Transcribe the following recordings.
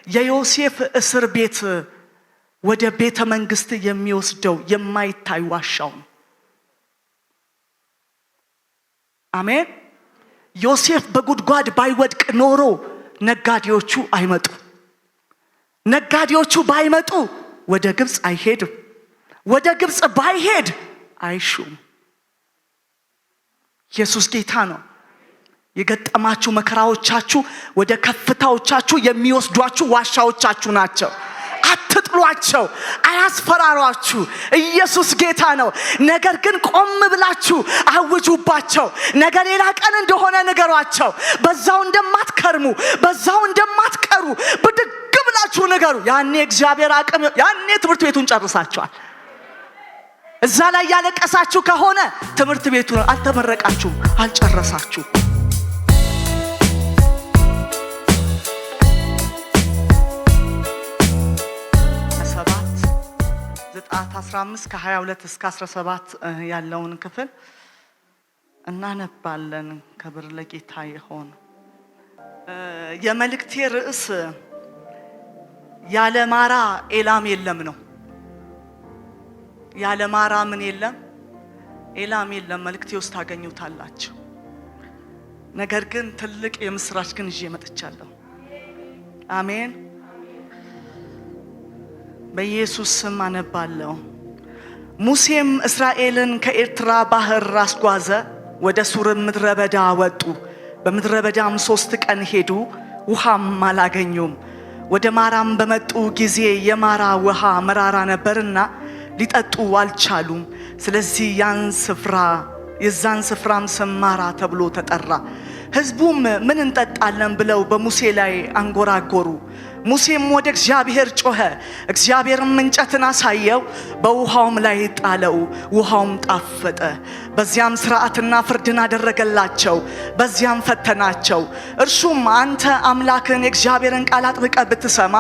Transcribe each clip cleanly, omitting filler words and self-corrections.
የዮሴፍ እስር ቤት ወደ ቤተ መንግስት የሚወስደው የማይታይ ዋሻው ነው። አሜን። ዮሴፍ በጉድጓድ ባይወድቅ ኖሮ ነጋዴዎቹ አይመጡ። ነጋዴዎቹ ባይመጡ ወደ ግብጽ አይሄድም። ወደ ግብጽ ባይሄድ አይሹም። ኢየሱስ ጌታ ነው። የገጠማችሁ መከራዎቻችሁ ወደ ከፍታዎቻችሁ የሚወስዷችሁ ዋሻዎቻችሁ ናቸው። አትጥሏቸው፣ አያስፈራሯችሁ። ኢየሱስ ጌታ ነው። ነገር ግን ቆም ብላችሁ አውጁባቸው። ነገር ሌላ ቀን እንደሆነ ንገሯቸው። በዛው እንደማትከርሙ፣ በዛው እንደማትቀሩ ብድግ ብላችሁ ንገሩ። ያኔ እግዚአብሔር አቅም፣ ያኔ ትምህርት ቤቱን ጨርሳችኋል። እዛ ላይ ያለቀሳችሁ ከሆነ ትምህርት ቤቱን አልተመረቃችሁም፣ አልጨረሳችሁም። 15 ከ22 እስከ 17 ያለውን ክፍል እናነባለን። ክብር ለጌታ ይሁን። የመልእክቴ ርዕስ ያለ ማራ ኤላም የለም ነው። ያለ ማራ ምን የለም? ኤላም የለም። መልእክቴ ውስጥ ታገኙታላችሁ። ነገር ግን ትልቅ የምስራች ግን ይዤ መጥቻለሁ። አሜን። በኢየሱስ ስም አነባለሁ። ሙሴም እስራኤልን ከኤርትራ ባህር አስጓዘ፣ ወደ ሱር ምድረ በዳ ወጡ። በምድረ በዳም 3 ቀን ሄዱ፣ ውሃም አላገኙም። ወደ ማራም በመጡ ጊዜ የማራ ውሃ መራራ ነበርና ሊጠጡ አልቻሉም። ስለዚህ የዛን ስፍራም ስም ማራ ተብሎ ተጠራ። ሕዝቡም ምን እንጠጣለን ብለው በሙሴ ላይ አንጎራጎሩ። ሙሴም ወደ እግዚአብሔር ጮኸ። እግዚአብሔርም እንጨትን አሳየው፣ በውሃውም ላይ ጣለው፣ ውሃውም ጣፈጠ። በዚያም ሥርዓትና ፍርድን አደረገላቸው፣ በዚያም ፈተናቸው። እርሱም አንተ አምላክን የእግዚአብሔርን ቃል አጥብቀህ ብትሰማ፣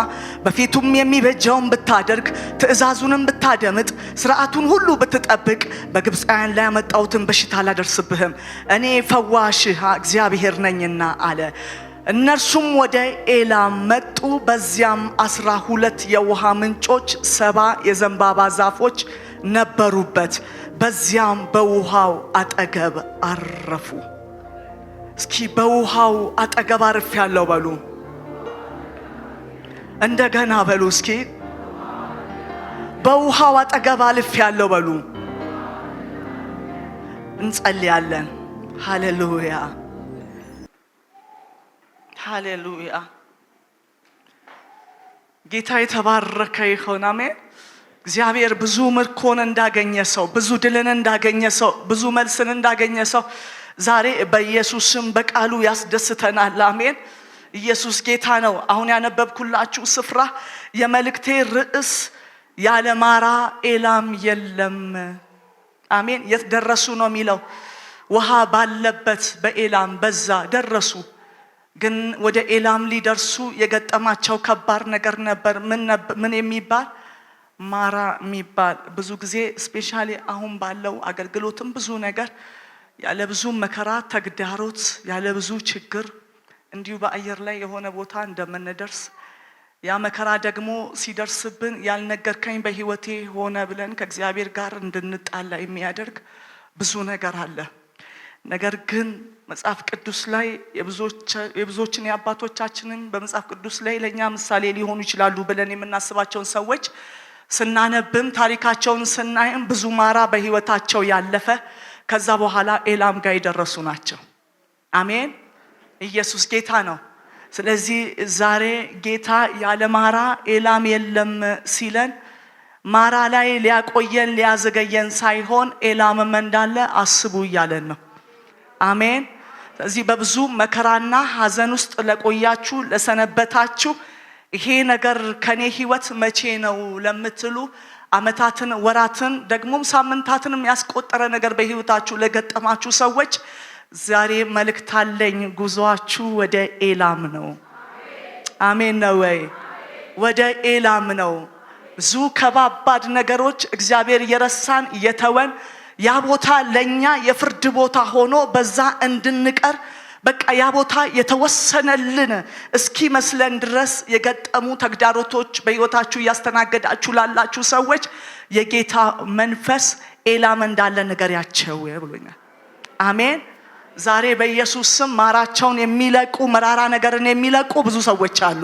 በፊቱም የሚበጀውን ብታደርግ፣ ትእዛዙንም ብታደምጥ፣ ሥርዓቱን ሁሉ ብትጠብቅ፣ በግብፃውያን ላይ ያመጣሁትን በሽታ አላደርስብህም፣ እኔ ፈዋሽህ እግዚአብሔር ነኝና አለ። እነርሱም ወደ ኤላም መጡ። በዚያም 12 የውሃ ምንጮች 70 የዘንባባ ዛፎች ነበሩበት። በዚያም በውሃው አጠገብ አረፉ። እስኪ በውሃው አጠገብ አርፌያለሁ በሉ። እንደገና በሉ እስኪ። በውሃው አጠገብ አልፌያለሁ በሉ። እንጸልያለን። ሃሌሉያ ሃሌሉያ። ጌታ የተባረከ ይሁን። አሜን። እግዚአብሔር ብዙ ምርኮን እንዳገኘ ሰው፣ ብዙ ድልን እንዳገኘ ሰው፣ ብዙ መልስን እንዳገኘ ሰው ዛሬ በኢየሱስም በቃሉ ያስደስተናል። አሜን። ኢየሱስ ጌታ ነው። አሁን ያነበብኩላችሁ ስፍራ የመልእክቴ ርዕስ ያለ ማራ ኤላም የለም። አሜን። የት ደረሱ ነው የሚለው። ውሃ ባለበት በኤላም በዛ ደረሱ። ግን ወደ ኤላም ሊደርሱ የገጠማቸው ከባድ ነገር ነበር። ምን የሚባል ማራ የሚባል። ብዙ ጊዜ ስፔሻሊ አሁን ባለው አገልግሎትም ብዙ ነገር ያለ ብዙ መከራ ተግዳሮት፣ ያለ ብዙ ችግር እንዲሁ በአየር ላይ የሆነ ቦታ እንደምንደርስ ያ መከራ ደግሞ ሲደርስብን ያልነገርከኝ በህይወቴ ሆነ ብለን ከእግዚአብሔር ጋር እንድንጣላ የሚያደርግ ብዙ ነገር አለ። ነገር ግን መጽሐፍ ቅዱስ ላይ የብዙዎችን የአባቶቻችንን በመጽሐፍ ቅዱስ ላይ ለኛ ምሳሌ ሊሆኑ ይችላሉ ብለን የምናስባቸውን ሰዎች ስናነብም ታሪካቸውን ስናይም ብዙ ማራ በህይወታቸው ያለፈ ከዛ በኋላ ኤላም ጋር የደረሱ ናቸው። አሜን። ኢየሱስ ጌታ ነው። ስለዚህ ዛሬ ጌታ ያለ ማራ ኤላም የለም ሲለን ማራ ላይ ሊያቆየን ሊያዘገየን ሳይሆን ኤላምም እንዳለ አስቡ እያለን ነው። አሜን። ስለዚህ በብዙ መከራና ሐዘን ውስጥ ለቆያችሁ ለሰነበታችሁ ይሄ ነገር ከኔ ህይወት መቼ ነው ለምትሉ አመታትን ወራትን ደግሞም ሳምንታትንም ያስቆጠረ ነገር በህይወታችሁ ለገጠማችሁ ሰዎች ዛሬ መልእክት አለኝ። ጉዟችሁ ወደ ኤላም ነው። አሜን ነው ወይ? ወደ ኤላም ነው። ብዙ ከባባድ ነገሮች እግዚአብሔር የረሳን የተወን ያ ቦታ ለኛ የፍርድ ቦታ ሆኖ በዛ እንድንቀር በቃ ያ ቦታ የተወሰነልን እስኪ መስለን ድረስ የገጠሙ ተግዳሮቶች በህይወታችሁ ያስተናገዳችሁ ላላችሁ ሰዎች የጌታ መንፈስ ኤላም እንዳለ ንገሪያቸው ብሎኛል። አሜን። ዛሬ በኢየሱስ ስም ማራቸውን የሚለቁ መራራ ነገርን የሚለቁ ብዙ ሰዎች አሉ።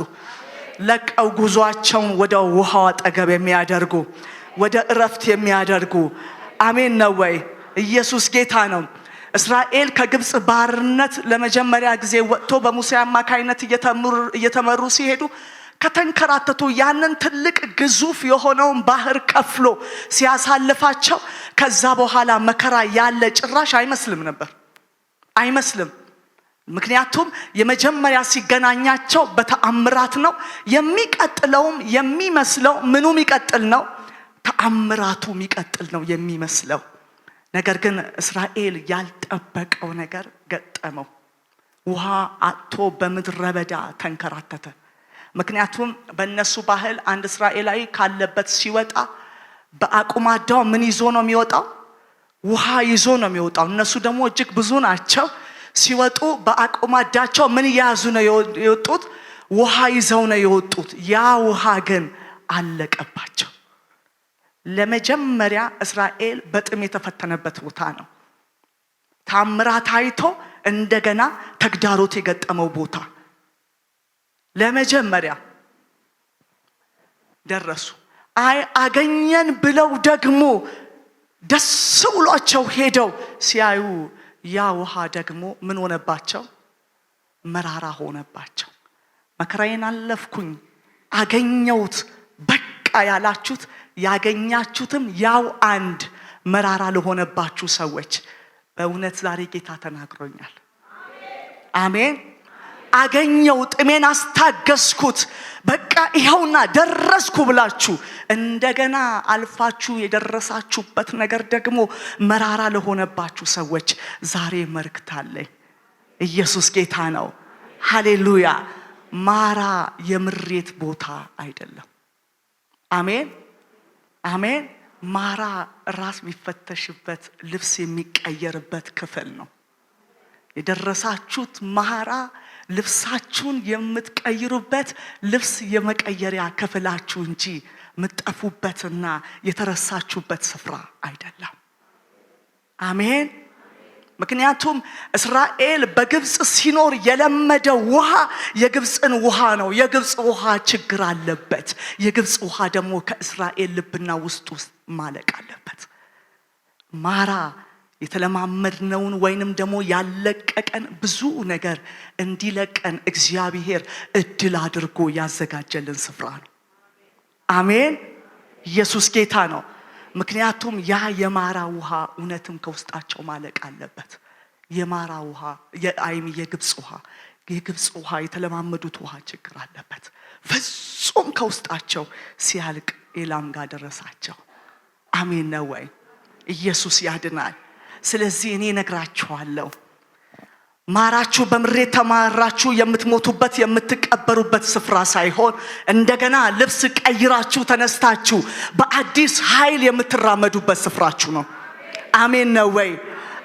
ለቀው ጉዟቸውን ወደ ውሃው አጠገብ የሚያደርጉ ወደ እረፍት የሚያደርጉ አሜን ነው ወይ? ኢየሱስ ጌታ ነው። እስራኤል ከግብጽ ባርነት ለመጀመሪያ ጊዜ ወጥቶ በሙሴ አማካይነት እየተመሩ ሲሄዱ ከተንከራተቱ ያንን ትልቅ ግዙፍ የሆነውን ባህር ከፍሎ ሲያሳልፋቸው ከዛ በኋላ መከራ ያለ ጭራሽ አይመስልም። ምክንያቱም የመጀመሪያ ሲገናኛቸው በተአምራት ነው። የሚቀጥለውም የሚመስለው ምኑ የሚቀጥል ነው? ተአምራቱ የሚቀጥል ነው የሚመስለው። ነገር ግን እስራኤል ያልጠበቀው ነገር ገጠመው። ውሃ አጥቶ በምድረ በዳ ተንከራተተ። ምክንያቱም በእነሱ ባህል አንድ እስራኤላዊ ካለበት ሲወጣ በአቁማዳው ምን ይዞ ነው የሚወጣው? ውሃ ይዞ ነው የሚወጣው። እነሱ ደግሞ እጅግ ብዙ ናቸው። ሲወጡ በአቁማዳቸው ምን ያዙ ነው የወጡት? ውሃ ይዘው ነው የወጡት። ያ ውሃ ግን አለቀባቸው። ለመጀመሪያ እስራኤል በጥም የተፈተነበት ቦታ ነው። ታምራት አይቶ እንደገና ተግዳሮት የገጠመው ቦታ ለመጀመሪያ ደረሱ። አገኘን ብለው ደግሞ ደስ ብሏቸው ሄደው ሲያዩ ያ ውሃ ደግሞ ምን ሆነባቸው? መራራ ሆነባቸው። መከራዬን አለፍኩኝ አገኘሁት በቃ ያላችሁት ያገኛችሁትም ያው አንድ መራራ ለሆነባችሁ ሰዎች በእውነት ዛሬ ጌታ ተናግሮኛል። አሜን። አገኘው፣ ጥሜን አስታገስኩት፣ በቃ ይኸውና ደረስኩ ብላችሁ እንደገና አልፋችሁ የደረሳችሁበት ነገር ደግሞ መራራ ለሆነባችሁ ሰዎች ዛሬ መልእክታለኝ። ኢየሱስ ጌታ ነው። ሃሌሉያ። ማራ የምሬት ቦታ አይደለም። አሜን። ማራ ራስ የሚፈተሽበት ልብስ የሚቀየርበት ክፍል ነው። የደረሳችሁት ማራ ልብሳችሁን የምትቀይሩበት ልብስ የመቀየሪያ ክፍላችሁ እንጂ የምትጠፉበትና የተረሳችሁበት ስፍራ አይደለም። አሜን። ምክንያቱም እስራኤል በግብጽ ሲኖር የለመደው ውሃ የግብጽን ውሃ ነው። የግብጽ ውሃ ችግር አለበት። የግብጽ ውሃ ደግሞ ከእስራኤል ልብና ውስጥ ማለቅ አለበት። ማራ የተለማመድነውን ወይንም ደግሞ ያለቀቀን ብዙ ነገር እንዲለቀን እግዚአብሔር እድል አድርጎ ያዘጋጀልን ስፍራ ነው። አሜን። ኢየሱስ ጌታ ነው። ምክንያቱም ያ የማራ ውሃ እውነትም ከውስጣቸው ማለቅ አለበት። የማራ ውሃ የግብጽ ውሃ የተለማመዱት ውሃ ችግር አለበት። ፍጹም ከውስጣቸው ሲያልቅ ኤላም ጋር ደረሳቸው። አሜን ነው ወይ? ኢየሱስ ያድናል። ስለዚህ እኔ ነግራችኋለሁ፣ ማራችሁ በምሬት ተማራችሁ የምትሞቱበት የምትቀበሩበት ስፍራ ሳይሆን እንደገና ልብስ ቀይራችሁ ተነስታችሁ በአዲስ ኃይል የምትራመዱበት ስፍራችሁ ነው። አሜን ነው ወይ?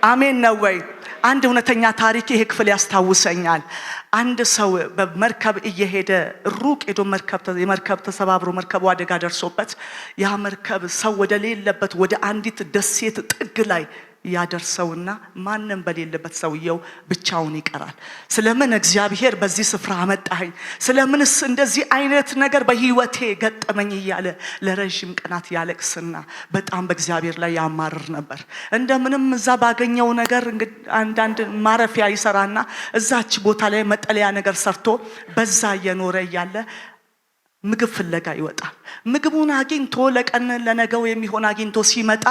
አሜን ነው ወይ? አንድ እውነተኛ ታሪክ ይሄ ክፍል ያስታውሰኛል። አንድ ሰው በመርከብ እየሄደ ሩቅ ሄዶ የመርከብ ተሰባብሮ መርከቡ አደጋ ደርሶበት ያ መርከብ ሰው ወደ ሌለበት ወደ አንዲት ደሴት ጥግ ላይ ያደርሰውና ማንም በሌለበት ሰውየው ብቻውን ይቀራል። ስለምን እግዚአብሔር በዚህ ስፍራ አመጣኝ? ስለምንስ እንደዚህ አይነት ነገር በህይወቴ ገጠመኝ እያለ ለረጅም ቀናት ያለቅስና በጣም በእግዚአብሔር ላይ ያማርር ነበር። እንደምንም እዛ ባገኘው ነገር አንዳንድ ማረፊያ ይሰራና እዛች ቦታ ላይ መጠለያ ነገር ሰርቶ በዛ እየኖረ እያለ ምግብ ፍለጋ ይወጣል። ምግቡን አግኝቶ ለቀን ለነገው የሚሆን አግኝቶ ሲመጣ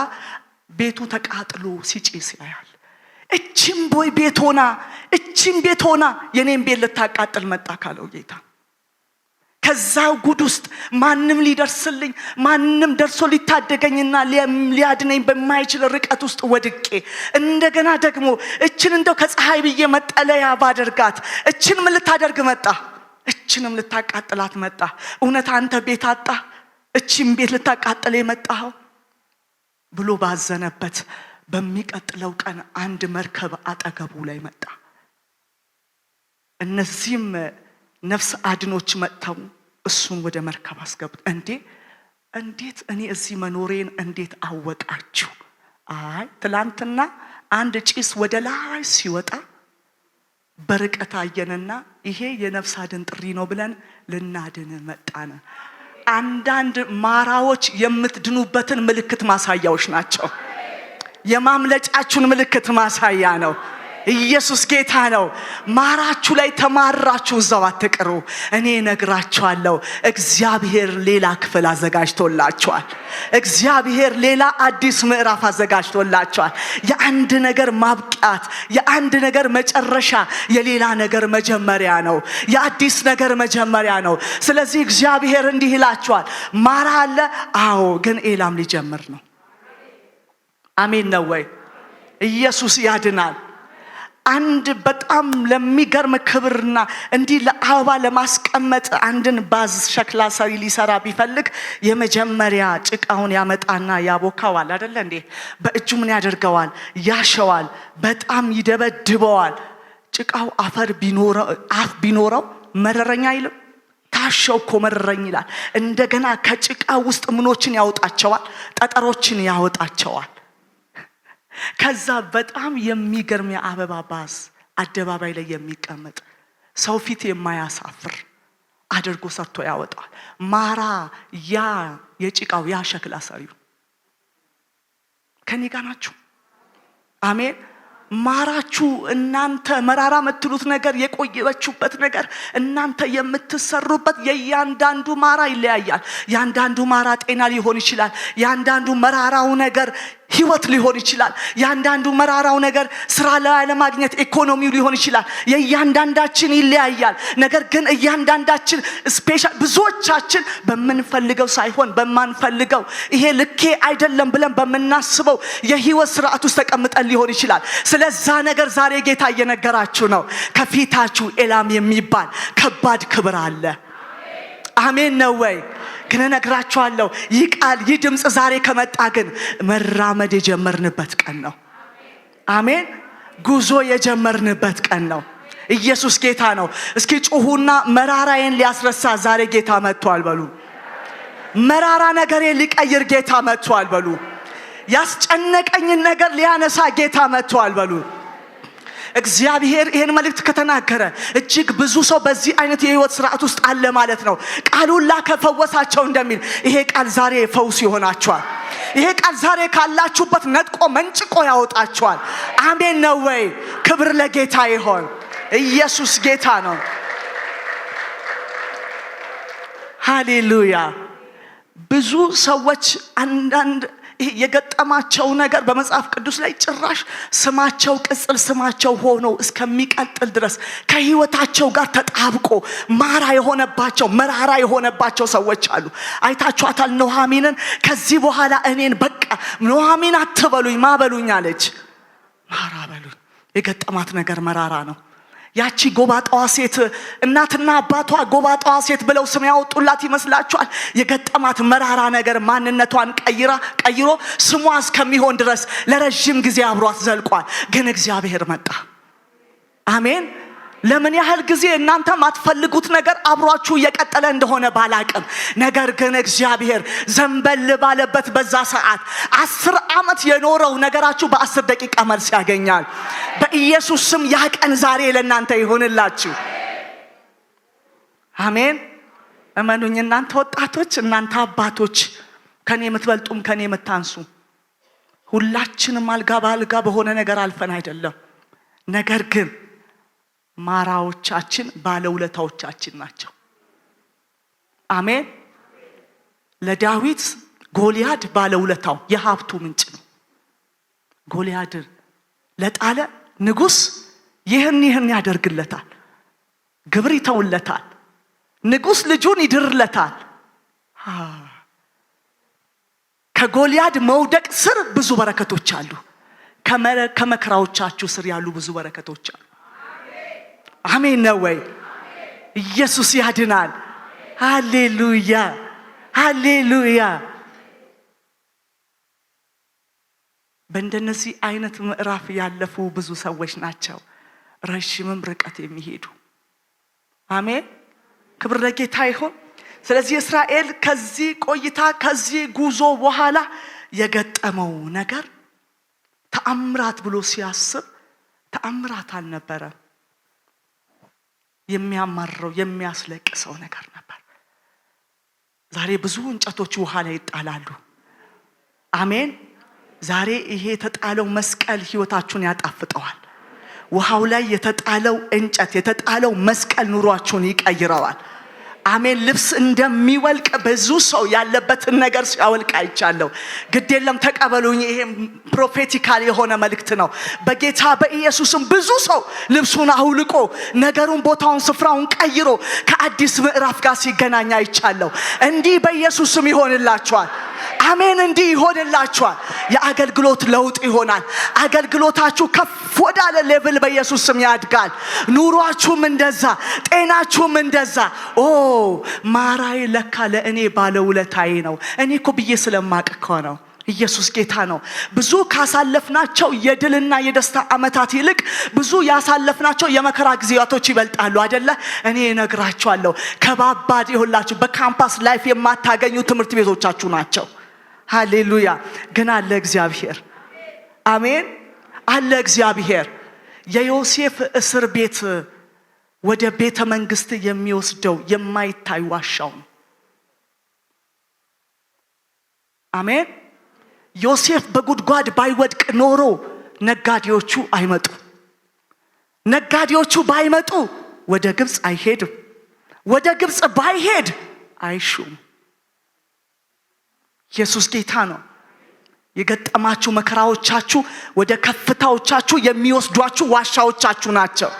ቤቱ ተቃጥሎ ሲጨስ ያያል። እቺም ቤት ሆና የኔን ቤት ልታቃጥል መጣ ካለው ጌታ ከዛው ጉድ ውስጥ ማንም ሊደርስልኝ ማንም ደርሶ ሊታደገኝና ሊያድነኝ በማይችል ርቀት ውስጥ ወድቄ እንደገና ደግሞ እቺን እንደው ከፀሐይ ብዬ መጠለያ ባደርጋት እቺን ምን ልታደርግ መጣ? እቺንም ልታቃጥላት መጣ። እውነት አንተ ቤት አጣ እቺን ቤት ልታቃጥል የመጣው ብሎ ባዘነበት በሚቀጥለው ቀን አንድ መርከብ አጠገቡ ላይ መጣ። እነዚህም ነፍስ አድኖች መጥተው እሱን ወደ መርከብ አስገቡት። እንዴት እኔ እዚህ መኖሬን እንዴት አወቃችሁ? አይ ትላንትና አንድ ጭስ ወደ ላይ ሲወጣ በርቀት አየንና ይሄ የነፍስ አድን ጥሪ ነው ብለን ልናድን መጣን። አንዳንድ ማራዎች የምትድኑበትን ምልክት ማሳያዎች ናቸው። የማምለጫችሁን ምልክት ማሳያ ነው። ኢየሱስ ጌታ ነው። ማራችሁ ላይ ተማራችሁ እዛው አትቅሩ። እኔ ነግራችኋለሁ፣ እግዚአብሔር ሌላ ክፍል አዘጋጅቶላችኋል። እግዚአብሔር ሌላ አዲስ ምዕራፍ አዘጋጅቶላችኋል። የአንድ ነገር ማብቂያት፣ የአንድ ነገር መጨረሻ የሌላ ነገር መጀመሪያ ነው። የአዲስ ነገር መጀመሪያ ነው። ስለዚህ እግዚአብሔር እንዲህ ይላችኋል፣ ማራ አለ። አዎ፣ ግን ኤላም ሊጀምር ነው። አሜን ነው ወይ? ኢየሱስ ያድናል። አንድ በጣም ለሚገርም ክብርና እንዲህ ለአበባ ለማስቀመጥ አንድን ባዝ ሸክላ ሰሪ ሊሰራ ቢፈልግ የመጀመሪያ ጭቃውን ያመጣና ያቦካዋል አይደለ እንዴ? በእጁ ምን ያደርገዋል? ያሸዋል፣ በጣም ይደበድበዋል። ጭቃው አፈር ቢኖረው መረረኛ አይልም። ታሸው እኮ መረረኝ ይላል። እንደገና ከጭቃ ውስጥ ምኖችን ያወጣቸዋል? ጠጠሮችን ያወጣቸዋል። ከዛ በጣም የሚገርም የአበባ ባዝ አደባባይ ላይ የሚቀመጥ ሰው ፊት የማያሳፍር አድርጎ ሰርቶ ያወጣል። ማራ ያ የጭቃው ያ ሸክላ ሰሪው ከኔ ጋር ናችሁ? አሜን። ማራችሁ እናንተ መራራ የምትሉት ነገር የቆየችሁበት ነገር እናንተ የምትሰሩበት የእያንዳንዱ ማራ ይለያያል። ያንዳንዱ ማራ ጤና ሊሆን ይችላል። ያንዳንዱ መራራው ነገር ህይወት ሊሆን ይችላል። ያንዳንዱ መራራው ነገር ስራ ለማግኘት ኢኮኖሚው ሊሆን ይችላል። የእያንዳንዳችን ይለያያል። ነገር ግን እያንዳንዳችን ስፔሻል ብዙዎቻችን በምንፈልገው ሳይሆን በማንፈልገው ይሄ ልኬ አይደለም ብለን በመናስበው የህይወት ስርዓት ውስጥ ተቀምጠን ሊሆን ይችላል። ስለዛ ነገር ዛሬ ጌታ እየነገራችሁ ነው። ከፊታችሁ ኤላም የሚባል ከባድ ክብር አለ። አሜን ነው ወይ? ግን እነግራችኋለሁ ይህ ቃል ይህ ድምጽ ዛሬ ከመጣ ግን መራመድ የጀመርንበት ቀን ነው። አሜን። ጉዞ የጀመርንበት ቀን ነው። ኢየሱስ ጌታ ነው። እስኪ ጩሁና መራራዬን ሊያስረሳ ዛሬ ጌታ መጥቷል በሉ። መራራ ነገሬን ሊቀይር ጌታ መጥቷል በሉ። ያስጨነቀኝን ነገር ሊያነሳ ጌታ መጥቷል በሉ። እግዚአብሔር ይሄን መልእክት ከተናገረ እጅግ ብዙ ሰው በዚህ አይነት የህይወት ስርዓት ውስጥ አለ ማለት ነው። ቃሉን ላከፈወሳቸው እንደሚል ይሄ ቃል ዛሬ ፈውስ ይሆናቸዋል። ይሄ ቃል ዛሬ ካላችሁበት ነጥቆ መንጭቆ ያወጣቸዋል። አሜን ነው ወይ? ክብር ለጌታ ይሁን። ኢየሱስ ጌታ ነው። ሃሌሉያ። ብዙ ሰዎች አንዳንድ የገጠማቸው ነገር በመጽሐፍ ቅዱስ ላይ ጭራሽ ስማቸው ቅጽል ስማቸው ሆኖ እስከሚቀጥል ድረስ ከህይወታቸው ጋር ተጣብቆ ማራ የሆነባቸው መራራ የሆነባቸው ሰዎች አሉ። አይታችኋታል ኑሃሚንን። ከዚህ በኋላ እኔን በቃ ኑሃሚን አትበሉኝ ማበሉኝ አለች። ማራ በሉኝ። የገጠማት ነገር መራራ ነው። ያቺ ጎባጣዋ ሴት እናትና አባቷ ጎባጣዋ ሴት ብለው ስም ያወጡላት ይመስላችኋል? የገጠማት መራራ ነገር ማንነቷን ቀይሮ ስሟ እስከሚሆን ድረስ ለረጅም ጊዜ አብሯት ዘልቋል። ግን እግዚአብሔር መጣ። አሜን። ለምን ያህል ጊዜ እናንተ ማትፈልጉት ነገር አብሯችሁ እየቀጠለ እንደሆነ ባላቅም፣ ነገር ግን እግዚአብሔር ዘንበል ባለበት በዛ ሰዓት 10 ዓመት የኖረው ነገራችሁ በ10 ደቂቃ መልስ ያገኛል። በኢየሱስ ስም ያ ቀን ዛሬ ለእናንተ ይሁንላችሁ። አሜን። እመኑኝ እናንተ ወጣቶች፣ እናንተ አባቶች፣ ከኔ የምትበልጡም ከኔ የምታንሱ ሁላችንም አልጋ በአልጋ በሆነ ነገር አልፈን አይደለም። ነገር ግን ማራዎቻችን ባለውለታዎቻችን ናቸው። አሜን። ለዳዊት ጎልያድ ባለውለታው የሀብቱ ምንጭ ነው። ጎልያድን ለጣለ ንጉስ ይህን ያደርግለታል፣ ግብር ይተውለታል፣ ንጉስ ልጁን ይድርለታል። ከጎልያድ መውደቅ ስር ብዙ በረከቶች አሉ። ከመከራዎቻችሁ ስር ያሉ ብዙ በረከቶች አሉ። አሜን ነው ወይ? ኢየሱስ ያድናል። ሃሌሉያ ሃሌሉያ። በእንደነዚህ አይነት ምዕራፍ ያለፉ ብዙ ሰዎች ናቸው ረጅምም ርቀት የሚሄዱ። አሜን። ክብር ለጌታ ይሁን። ስለዚህ እስራኤል ከዚህ ቆይታ ከዚህ ጉዞ በኋላ የገጠመው ነገር ተአምራት ብሎ ሲያስብ ተአምራት አልነበረም። የሚያማርረው የሚያስለቅሰው ነገር ነበር። ዛሬ ብዙ እንጨቶች ውሃ ላይ ይጣላሉ። አሜን። ዛሬ ይሄ የተጣለው መስቀል ህይወታችሁን ያጣፍጠዋል። ውሃው ላይ የተጣለው እንጨት የተጣለው መስቀል ኑሯችሁን ይቀይረዋል። አሜን። ልብስ እንደሚወልቅ ብዙ ሰው ያለበትን ነገር ሲያወልቅ አይቻለሁ። ግድ የለም ተቀበሉኝ። ይሄ ፕሮፌቲካል የሆነ መልእክት ነው። በጌታ በኢየሱስም ብዙ ሰው ልብሱን አውልቆ ነገሩን ቦታውን ስፍራውን ቀይሮ ከአዲስ ምዕራፍ ጋር ሲገናኝ አይቻለሁ። እንዲህ በኢየሱስም ይሆንላችኋል። አሜን። እንዲህ ይሆንላችኋል። የአገልግሎት ለውጥ ይሆናል። አገልግሎታችሁ ከፍ ወዳለ ሌቭል በኢየሱስ ስም ያድጋል። ኑሯችሁም እንደዛ፣ ጤናችሁም እንደዛ። ማራይ ለካ ለእኔ ባለውለታዬ ነው። እኔ እኮ ብዬ ስለማቅ እኮ ነው። ኢየሱስ ጌታ ነው። ብዙ ካሳለፍናቸው የድልና የደስታ ዓመታት ይልቅ ብዙ ያሳለፍናቸው የመከራ ጊዜያቶች ይበልጣሉ አይደለ? እኔ እነግራችኋለሁ፣ ከባባድ ይሁላችሁ በካምፓስ ላይፍ የማታገኙ ትምህርት ቤቶቻችሁ ናቸው። ሃሌሉያ። ግን አለ እግዚአብሔር። አሜን። አለ እግዚአብሔር። የዮሴፍ እስር ቤት ወደ ቤተ መንግስት የሚወስደው የማይታይ ዋሻው ነው። አሜን። ዮሴፍ በጉድጓድ ባይወድቅ ኖሮ ነጋዴዎቹ አይመጡ። ነጋዴዎቹ ባይመጡ ወደ ግብጽ አይሄድም። ወደ ግብጽ ባይሄድ አይሹም። ኢየሱስ ጌታ ነው። የገጠማችሁ መከራዎቻችሁ ወደ ከፍታዎቻችሁ የሚወስዷችሁ ዋሻዎቻችሁ ናቸው።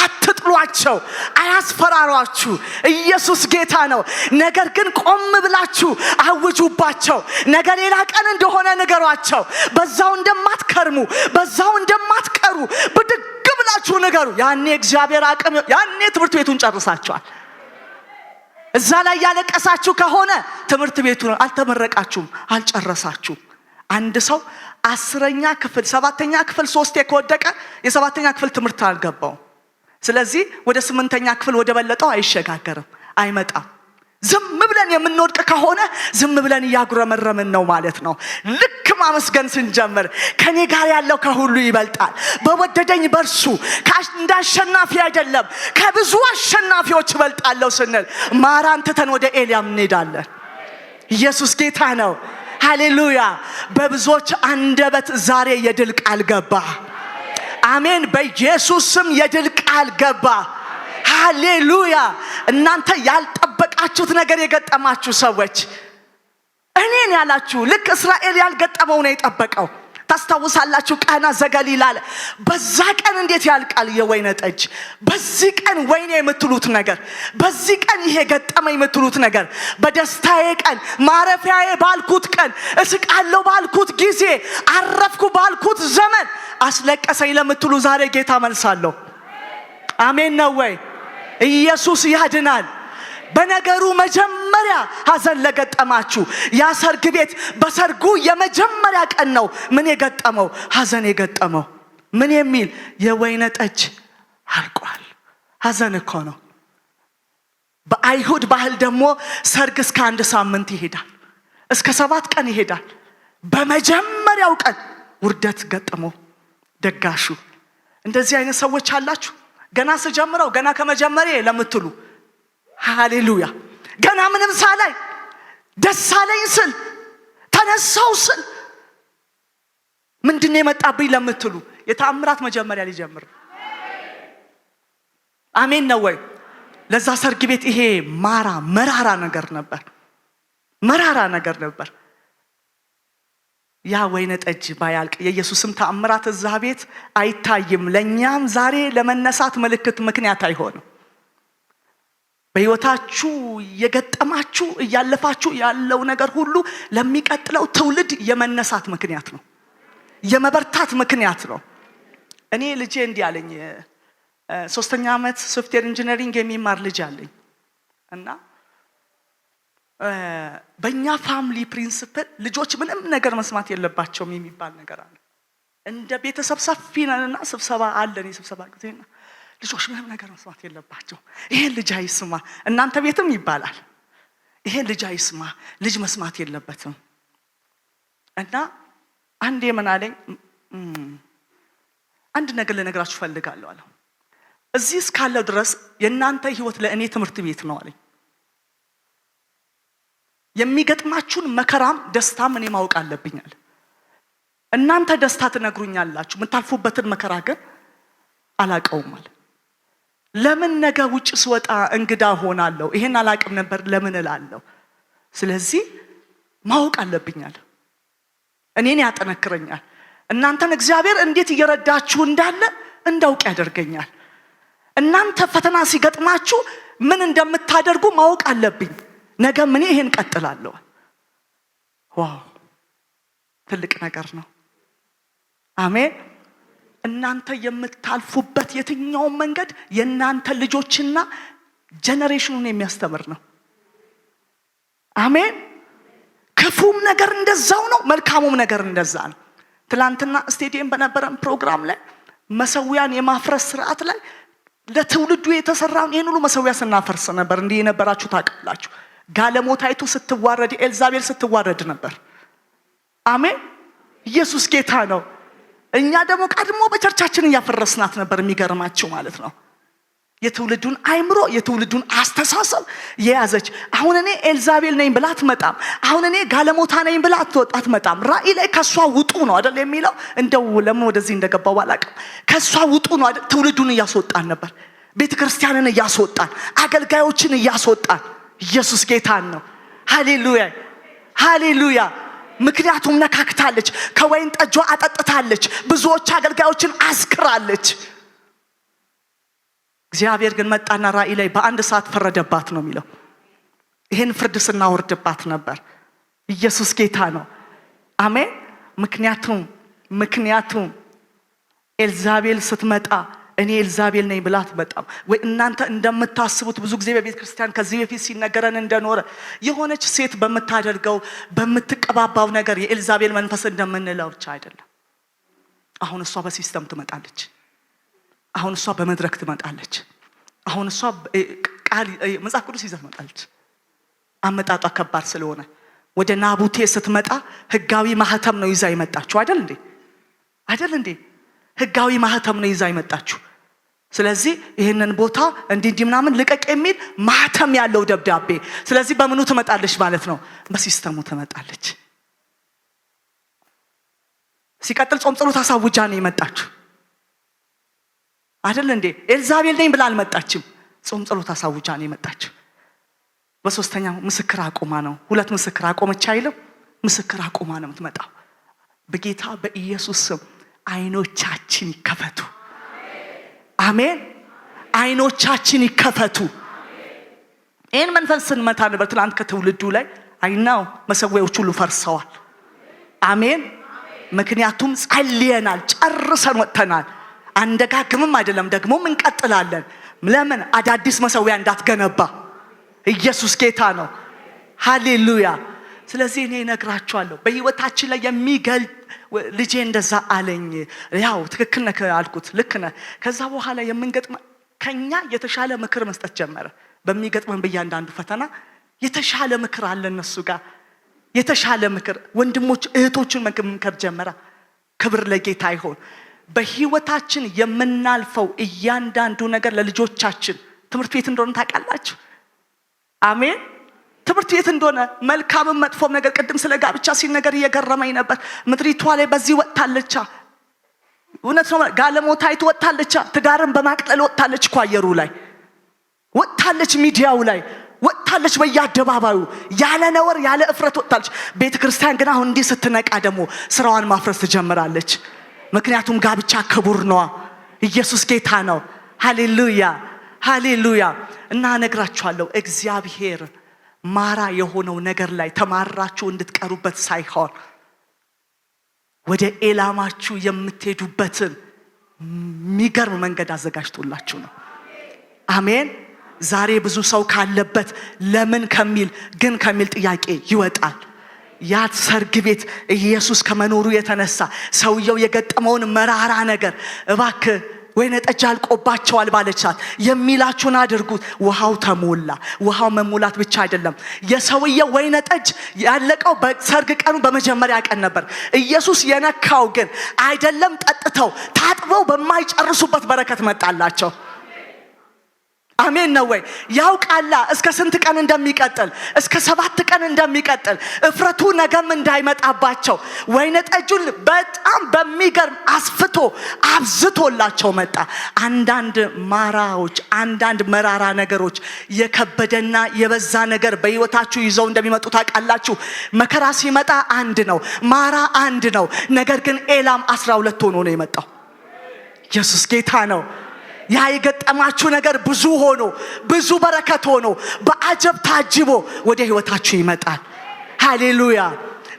አትጥሏቸው፣ አያስፈራሯችሁ። ኢየሱስ ጌታ ነው። ነገር ግን ቆም ብላችሁ አውጁባቸው። ነገ ሌላ ቀን እንደሆነ ንገሯቸው። በዛው እንደማትከርሙ በዛው እንደማትቀሩ ብድግ ብላችሁ ንገሩ። ያኔ እግዚአብሔር አቅም፣ ያኔ ትምህርት ቤቱን ጨርሳችኋል። እዛ ላይ ያለቀሳችሁ ከሆነ ትምህርት ቤቱን አልተመረቃችሁም፣ አልጨረሳችሁም። አንድ ሰው 10ኛ ክፍል 7ኛ ክፍል 3 ከወደቀ የ7ኛ ክፍል ትምህርት አልገባው። ስለዚህ ወደ 8ኛ ክፍል ወደ በለጠው አይሸጋገርም፣ አይመጣም። ዝም ብለን የምንወድቅ ከሆነ ዝም ብለን ያጉረመረምን ነው ማለት ነው። ልክ ማመስገን ስንጀምር ከኔ ጋር ያለው ከሁሉ ይበልጣል፣ በወደደኝ በርሱ እንዳሸናፊ አይደለም ከብዙ አሸናፊዎች ይበልጣለሁ ስንል ማራን ትተን ወደ ኤልያም እንሄዳለን። ኢየሱስ ጌታ ነው። ሃሌሉያ። በብዙዎች አንደበት ዛሬ የድል ቃል ገባ። አሜን። በኢየሱስ ስም የድል ቃል ገባ። ሃሌሉያ። እናንተ ያልጠበቃችሁት ነገር የገጠማችሁ ሰዎች፣ እኔን ያላችሁ ልክ እስራኤል ያልገጠመው ነው የጠበቀው። ታስታውሳላችሁ? ቃና ዘገሊላ አለ። በዛ ቀን እንዴት ያልቃል የወይነ ጠጅ። በዚህ ቀን ወይኔ የምትሉት ነገር፣ በዚህ ቀን ይሄ ገጠመ የምትሉት ነገር፣ በደስታዬ ቀን፣ ማረፊያዬ ባልኩት ቀን፣ እስቃለሁ ባልኩት ጊዜ፣ አረፍኩ ባልኩት ዘመን አስለቀሰኝ ለምትሉ ዛሬ ጌታ መልሳለሁ። አሜን ነው ወይ? ኢየሱስ ያድናል። በነገሩ መጀመሪያ ሐዘን ለገጠማችሁ ያ ሰርግ ቤት በሰርጉ የመጀመሪያ ቀን ነው ምን የገጠመው? ሐዘን የገጠመው። ምን የሚል? የወይነ ጠጅ አልቋል። ሐዘን እኮ ነው። በአይሁድ ባህል ደግሞ ሰርግ እስከ 1 ሳምንት ይሄዳል፣ እስከ 7 ቀን ይሄዳል። በመጀመሪያው ቀን ውርደት ገጠመው ደጋሹ። እንደዚህ አይነት ሰዎች አላችሁ? ገና ስጀምረው ገና ከመጀመሪያ ለምትሉ ሃሌሉያ። ገና ምንም ሳላይ ደስ አለኝ ስል ተነሳው ስል ምንድነው የመጣብኝ ለምትሉ የተአምራት መጀመሪያ ሊጀምር። አሜን ነው ወይ? ለዛ ሰርግ ቤት ይሄ መራራ ነገር ነበር፣ መራራ ነገር ነበር። ያ ወይነ ጠጅ ባያልቅ የኢየሱስም ተአምራት እዛ ቤት አይታይም። ለኛም ዛሬ ለመነሳት ምልክት ምክንያት አይሆንም። በህይወታችሁ የገጠማችሁ እያለፋችሁ ያለው ነገር ሁሉ ለሚቀጥለው ትውልድ የመነሳት ምክንያት ነው፣ የመበርታት ምክንያት ነው። እኔ ልጄ እንዲህ አለኝ፣ 3ኛ ዓመት ሶፍትዌር ኢንጂነሪንግ የሚማር ልጅ አለኝ እና በእኛ ፋሚሊ ፕሪንሲፕል ልጆች ምንም ነገር መስማት የለባቸውም የሚባል ነገር አለ። እንደ ቤተሰብ ሰፊ ነንና ስብሰባ አለን፣ የስብሰባ ጊዜና ልጆች ምንም ነገር መስማት የለባቸው። ይሄን ልጅ አይስማ፣ እናንተ ቤትም ይባላል ይሄን ልጅ አይስማ፣ ልጅ መስማት የለበትም። እና አንዴ ምን አለኝ፣ አንድ ነገር ልነግራችሁ ፈልጋለሁ አለ። እዚህ እስካለው ድረስ የእናንተ ህይወት ለእኔ ትምህርት ቤት ነው አለኝ። የሚገጥማችሁን መከራም ደስታም እኔ ማወቅ አለብኛል። እናንተ ደስታ ትነግሩኛላችሁ፣ የምታልፉበትን መከራ ግን አላቀውም አለ። ለምን ነገ ውጭ ስወጣ እንግዳ ሆናለሁ፣ ይሄን አላቅም ነበር ለምን እላለሁ። ስለዚህ ማወቅ አለብኛል። እኔን ያጠነክረኛል። እናንተን እግዚአብሔር እንዴት እየረዳችሁ እንዳለ እንዳውቅ ያደርገኛል። እናንተ ፈተና ሲገጥማችሁ ምን እንደምታደርጉ ማወቅ አለብኝ። ነገ ምን ይሄን ቀጥላለሁ። ዋው ትልቅ ነገር ነው። አሜን። እናንተ የምታልፉበት የትኛው መንገድ የእናንተ ልጆችና ጄነሬሽኑን የሚያስተምር ነው። አሜን። ክፉም ነገር እንደዛው ነው፣ መልካሙም ነገር እንደዛ ነው። ትላንትና ስቴዲየም በነበረን ፕሮግራም ላይ መሰዊያን የማፍረስ ስርዓት ላይ ለትውልዱ የተሰራውን ይሄን ሁሉ መሰዊያ ስናፈርስ ነበር። እንዲህ የነበራችሁ ታውቃላችሁ። ጋለሞታይቱ ስትዋረድ፣ ኤልዛቤል ስትዋረድ ነበር። አሜን። ኢየሱስ ጌታ ነው። እኛ ደግሞ ቀድሞ በቸርቻችን እያፈረስናት ነበር። የሚገርማችሁ ማለት ነው የትውልዱን አይምሮ የትውልዱን አስተሳሰብ የያዘች። አሁን እኔ ኤልዛቤል ነኝ ብላ አትመጣም። አሁን እኔ ጋለሞታ ነኝ ብላ አትመጣም። ራእይ ላይ ከሷ ውጡ ነው አይደል የሚለው። እንደው ለምን ወደዚህ እንደገባው አላውቅም። ከሷ ውጡ ነው አይደል። ትውልዱን እያስወጣን ነበር። ቤተክርስቲያንን እያስወጣን፣ አገልጋዮችን እያስወጣን። ኢየሱስ ጌታን ነው። ሃሌሉያ ሃሌሉያ። ምክንያቱም ነካክታለች፣ ከወይን ጠጇ አጠጥታለች፣ ብዙዎች አገልጋዮችን አስክራለች። እግዚአብሔር ግን መጣና ራእይ ላይ በአንድ ሰዓት ፈረደባት ነው የሚለው። ይሄን ፍርድ ስናወርድባት ነበር። ኢየሱስ ጌታ ነው። አሜን። ምክንያቱም ኤልዛቤል ስትመጣ እኔ ኤልዛቤል ነኝ ብላ አትመጣም። ወይ እናንተ እንደምታስቡት ብዙ ጊዜ በቤተ ክርስቲያን ከዚህ በፊት ሲነገረን እንደኖረ የሆነች ሴት በምታደርገው በምትቀባባው ነገር የኤልዛቤል መንፈስ እንደምንለው ብቻ አይደለም። አሁን እሷ በሲስተም ትመጣለች። አሁን እሷ በመድረክ ትመጣለች። አሁን እሷ ቃል መጽሐፍ ቅዱስ ይዘት ትመጣለች። አመጣጧ ከባድ ስለሆነ ወደ ናቡቴ ስትመጣ ህጋዊ ማህተም ነው ይዛ የመጣችው። አይደል እንዴ? ህጋዊ ማህተም ነው ይዛ የመጣችው። ስለዚህ ይሄንን ቦታ እንዲህ ምናምን ልቀቅ የሚል ማህተም ያለው ደብዳቤ። ስለዚህ በምኑ ትመጣለች ማለት ነው? በሲስተሙ ትመጣለች። ሲቀጥል ጾም ጸሎት አሳውጃ ነው የመጣችው። አይደል እንዴ? ኤልዛቤል ነኝ ብላ አልመጣችም። ጾም ጸሎት አሳውጃ ነው የመጣችው። በሶስተኛው ምስክር አቁማ ነው። ሁለት ምስክር አቆመች አይልም። ምስክር አቁማ ነው የምትመጣው። በጌታ በኢየሱስ ስም አይኖቻችን ይከፈቱ። አሜን። አይኖቻችን ይከፈቱ። ይሄን መንፈስ ስንመታ ነበር ትላንት ከትውልዱ ላይ አይናው መሰዊያዎች ሁሉ ፈርሰዋል። አሜን። ምክንያቱም ጸልየናል፣ ጨርሰን ወጥተናል። አንደጋግምም አይደለም፣ ደግሞም እንቀጥላለን። ለምን? አዳዲስ መሰዊያ እንዳትገነባ። ኢየሱስ ጌታ ነው። ሃሌሉያ። ስለዚህ እኔ እነግራችኋለሁ በህይወታችን ላይ የሚገልጥ ልጄ እንደዛ አለኝ። ያው ትክክል ነህ አልኩት። ልክ ነህ። ከዛ በኋላ የምንገጥማ ከኛ የተሻለ ምክር መስጠት ጀመረ። በሚገጥመን በእያንዳንዱ ፈተና የተሻለ ምክር አለ እነሱ ጋር የተሻለ ምክር፣ ወንድሞች እህቶችን መምከር ጀመረ። ክብር ለጌታ ይሁን። በህይወታችን የምናልፈው እያንዳንዱ ነገር ለልጆቻችን ትምህርት ቤት እንደሆነ ታውቃላችሁ። አሜን። ትምህርት ቤት እንደሆነ መልካምም መጥፎም ነገር። ቅድም ስለ ጋብቻ ሲነገር እየገረመኝ ነበር። ምድሪቷ ላይ በዚህ ወጣለች። እውነት ነው። ጋለሞታይቱ ወጣለች። ትዳርን በማቅለል ወጣለች። ኳየሩ ላይ ወጣለች። ሚዲያው ላይ ወጣለች። በየአደባባዩ ያለ ነውር ያለ እፍረት ወጣለች። ቤተክርስቲያን ግን አሁን እንዲህ ስትነቃ ደግሞ ስራዋን ማፍረስ ትጀምራለች። ምክንያቱም ጋብቻ ክቡር ነው። ኢየሱስ ጌታ ነው። ሃሌሉያ ሃሌሉያ። እና እነግራችኋለሁ እግዚአብሔር ማራ የሆነው ነገር ላይ ተማራችሁ እንድትቀሩበት ሳይሆን ወደ ኢላማችሁ የምትሄዱበትን የሚገርም መንገድ አዘጋጅቶላችሁ ነው። አሜን። ዛሬ ብዙ ሰው ካለበት ለምን ከሚል ግን ከሚል ጥያቄ ይወጣል። ያ ሰርግ ቤት ኢየሱስ ከመኖሩ የተነሳ ሰውየው የገጠመውን መራራ ነገር እባክህ ወይነ ጠጅ አልቆባቸዋል ባለቻት የሚላችሁን አድርጉት። ውሃው ተሞላ። ውሃው መሙላት ብቻ አይደለም፣ የሰውየው ወይነ ጠጅ ያለቀው በሰርግ ቀኑ በመጀመሪያ ቀን ነበር። ኢየሱስ የነካው ግን አይደለም ጠጥተው ታጥበው በማይጨርሱበት በረከት መጣላቸው። አሜን ነው ወይ? ያውቃላ እስከ ስንት ቀን እንደሚቀጥል፣ እስከ 7 ቀን እንደሚቀጥል፣ እፍረቱ ነገም እንዳይመጣባቸው ወይነ ጠጁን በጣም በሚገርም አስፍቶ አብዝቶላቸው መጣ። አንዳንድ ማራዎች፣ አንዳንድ መራራ ነገሮች፣ የከበደና የበዛ ነገር በህይወታችሁ ይዘው እንደሚመጡ ታውቃላችሁ። መከራ ሲመጣ አንድ ነው፣ ማራ አንድ ነው። ነገር ግን ኤላም 12 ሆኖ ነው የመጣው። ኢየሱስ ጌታ ነው። ያ የገጠማችሁ ነገር ብዙ ሆኖ ብዙ በረከት ሆኖ በአጀብ ታጅቦ ወደ ህይወታችሁ ይመጣል። ሃሌሉያ።